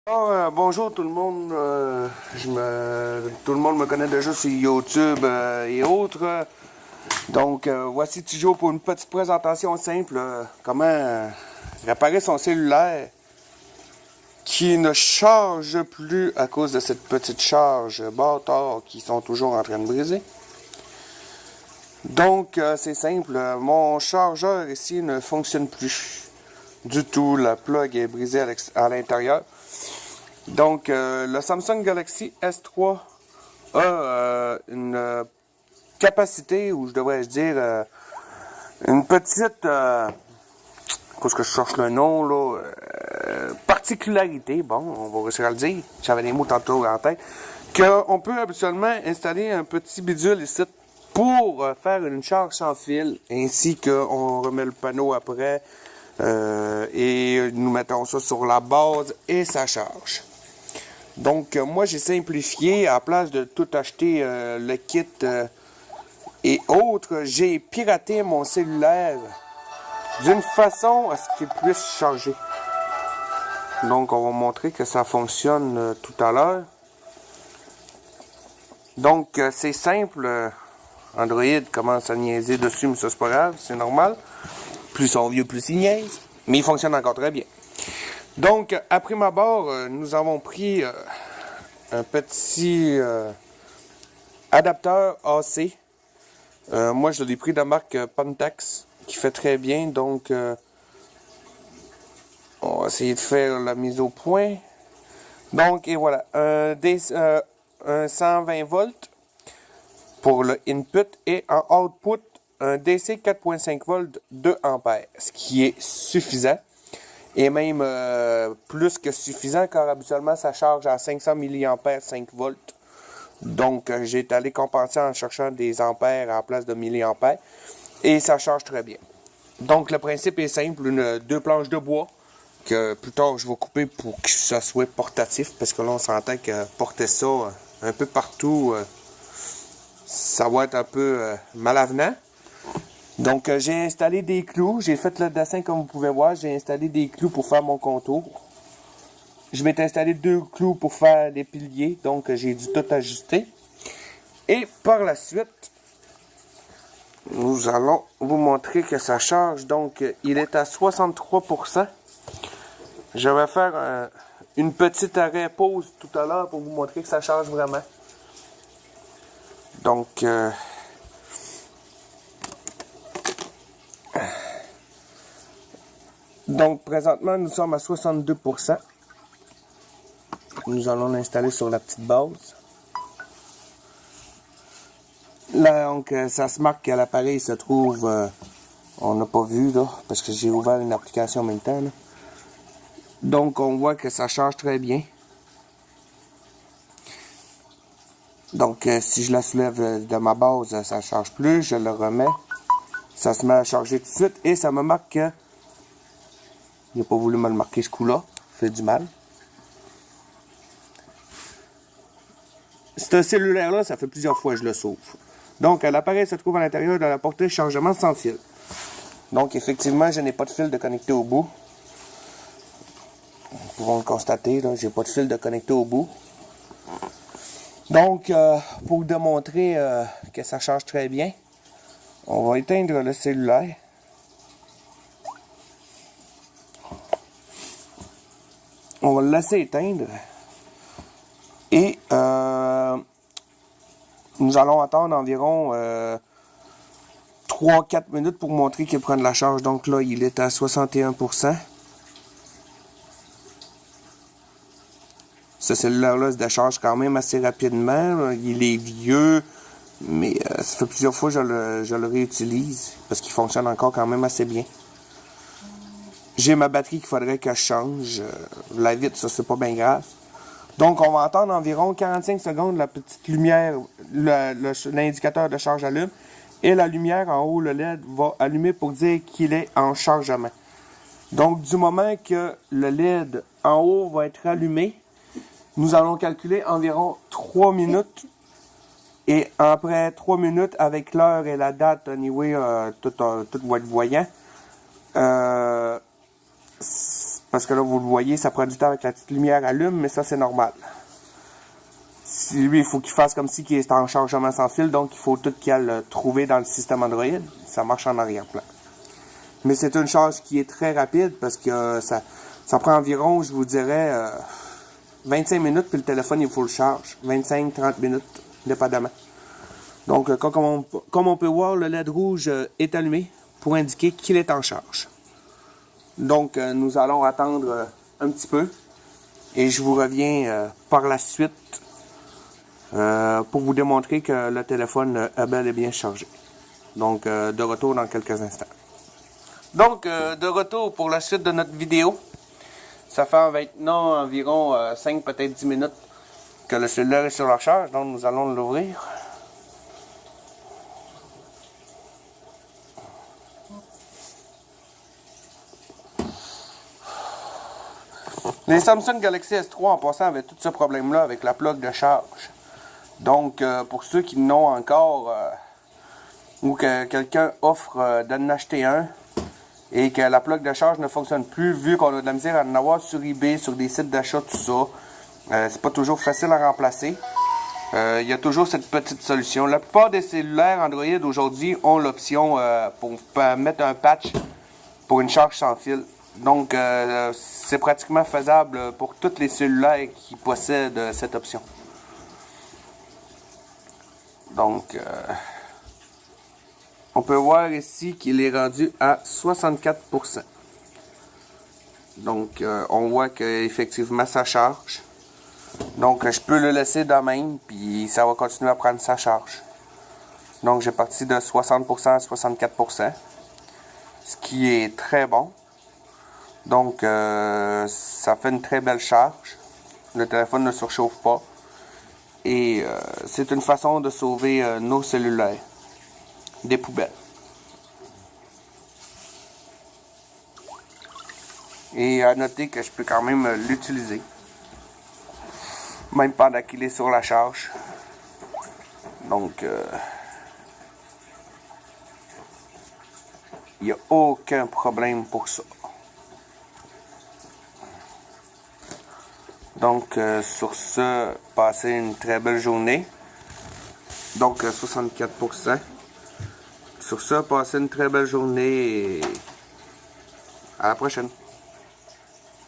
Bonjour tout le monde. Tout le monde me connaît déjà sur YouTube et autres. Donc, voici toujours pour une petite présentation simple. Comment réparer son cellulaire qui ne charge plus à cause de cette petite charge bâtard qui sont toujours en train de briser. Donc, c'est simple. Mon chargeur ici ne fonctionne plus du tout. La plug est brisée à l'intérieur. Donc, le Samsung Galaxy S3 a une capacité, ou je devrais dire, une petite, qu'est-ce que je cherche le nom, là, particularité, bon, on va réussir à le dire, j'avais les mots tantôt en tête, qu'on peut habituellement installer un petit bidule ici pour faire une charge sans fil, ainsi qu'on remet le panneau après, et nous mettons ça sur la base et ça charge. Donc, moi, j'ai simplifié, à la place de tout acheter le kit et autres, j'ai piraté mon cellulaire d'une façon à ce qu'il puisse charger. Donc, on va montrer que ça fonctionne tout à l'heure. Donc, c'est simple. Android commence à niaiser dessus, mais ça, c'est pas grave, c'est normal. Plus ils sont vieux, plus ils niaisent. Mais il fonctionne encore très bien. Donc, après ma barre, nous avons pris un petit adapteur AC. Moi, je l'ai pris de la marque Pentax, qui fait très bien. Donc, on va essayer de faire la mise au point. Donc, et voilà. Un 120 volts pour le input et en output, un DC 4.5 volts 2 ampères, ce qui est suffisant. Et même plus que suffisant, car habituellement, ça charge à 500 mA 5 volts. Donc, j'ai allé compenser en cherchant des ampères à la place de milliampères. Et ça charge très bien. Donc, le principe est simple. Deux planches de bois que plus tard, je vais couper pour que ça soit portatif. Parce que là, on s'entend que porter ça un peu partout, ça va être un peu malavenant. Donc, j'ai installé des clous. J'ai fait le dessin comme vous pouvez voir. J'ai installé des clous pour faire mon contour. Je m'étais installé 2 clous pour faire les piliers. Donc, j'ai dû tout ajuster. Et par la suite, nous allons vous montrer que ça charge. Donc, il est à 63%. Je vais faire une petite arrêt pause tout à l'heure pour vous montrer que ça charge vraiment. Donc, présentement, nous sommes à 62%. Nous allons l'installer sur la petite base. Là, donc, ça se marque que l'appareil se trouve... on n'a pas vu, là, parce que j'ai ouvert une application en même temps, là. Donc, on voit que ça charge très bien. Donc, si je la soulève de ma base, ça ne charge plus. Je le remets. Ça se met à charger tout de suite. Et ça me marque que... Il n'a pas voulu me le marquer ce coup-là. Ça fait du mal. Ce cellulaire-là, ça fait plusieurs fois que je le sauve. Donc, l'appareil se trouve à l'intérieur de la portée de chargement sans fil. Donc, effectivement, je n'ai pas de fil de connecté au bout. Nous pouvons le constater, là, j'ai pas de fil de connecté au bout. Donc, pour démontrer que ça charge très bien, on va éteindre le cellulaire. On va le laisser éteindre. Et nous allons attendre environ 3-4 minutes pour montrer qu'il prend de la charge. Donc là, il est à 61%. Ce cellulaire-là se décharge quand même assez rapidement. Il est vieux, mais ça fait plusieurs fois que je le réutilise parce qu'il fonctionne encore quand même assez bien. J'ai ma batterie qu'il faudrait que je change. La vitre, ça, c'est pas bien grave. Donc, on va attendre environ 45 secondes la petite lumière, l'indicateur de charge allume. Et la lumière en haut, le LED, va allumer pour dire qu'il est en chargement. Donc, du moment que le LED en haut va être allumé, nous allons calculer environ 3 minutes. Et après 3 minutes, avec l'heure et la date, anyway, tout va être voyant. Parce que là, vous le voyez, ça prend du temps avec la petite lumière allume, mais ça, c'est normal. Si lui, il faut qu'il fasse comme si il est en chargement sans fil, donc il faut tout qu'il le trouver dans le système Android. Ça marche en arrière-plan. Mais c'est une charge qui est très rapide parce que ça prend environ, je vous dirais, 25 minutes, puis le téléphone, il faut le charge. 25-30 minutes, dépendamment. Donc, comme on peut voir, le LED rouge est allumé pour indiquer qu'il est en charge. Donc, nous allons attendre un petit peu et je vous reviens par la suite pour vous démontrer que le téléphone est bel et bien chargé. Donc, de retour dans quelques instants. Donc, de retour pour la suite de notre vidéo. Ça fait maintenant environ 5, peut-être 10 minutes que le cellulaire est sur la charge. Donc, nous allons l'ouvrir. Les Samsung Galaxy S3 en passant avaient tout ce problème-là avec la plug de charge. Donc, pour ceux qui n'ont encore ou que quelqu'un offre d'en acheter un et que la plug de charge ne fonctionne plus, vu qu'on a de la misère à en avoir sur eBay, sur des sites d'achat, tout ça, c'est pas toujours facile à remplacer. Il y a toujours cette petite solution. La plupart des cellulaires Android aujourd'hui ont l'option pour mettre un patch pour une charge sans fil. Donc, c'est pratiquement faisable pour tous les cellulaires qui possèdent cette option. Donc, on peut voir ici qu'il est rendu à 64%. Donc, on voit qu'effectivement, ça charge. Donc, je peux le laisser de même, puis ça va continuer à prendre sa charge. Donc, j'ai parti de 60% à 64%, ce qui est très bon. Donc, ça fait une très belle charge. Le téléphone ne surchauffe pas. Et c'est une façon de sauver nos cellulaires des poubelles. Et à noter que je peux quand même l'utiliser, même pendant qu'il est sur la charge. Donc, il n'y a aucun problème pour ça. Donc, sur ce, passez une très belle journée. Donc, 64%. Sur ce, passez une très belle journée et à la prochaine.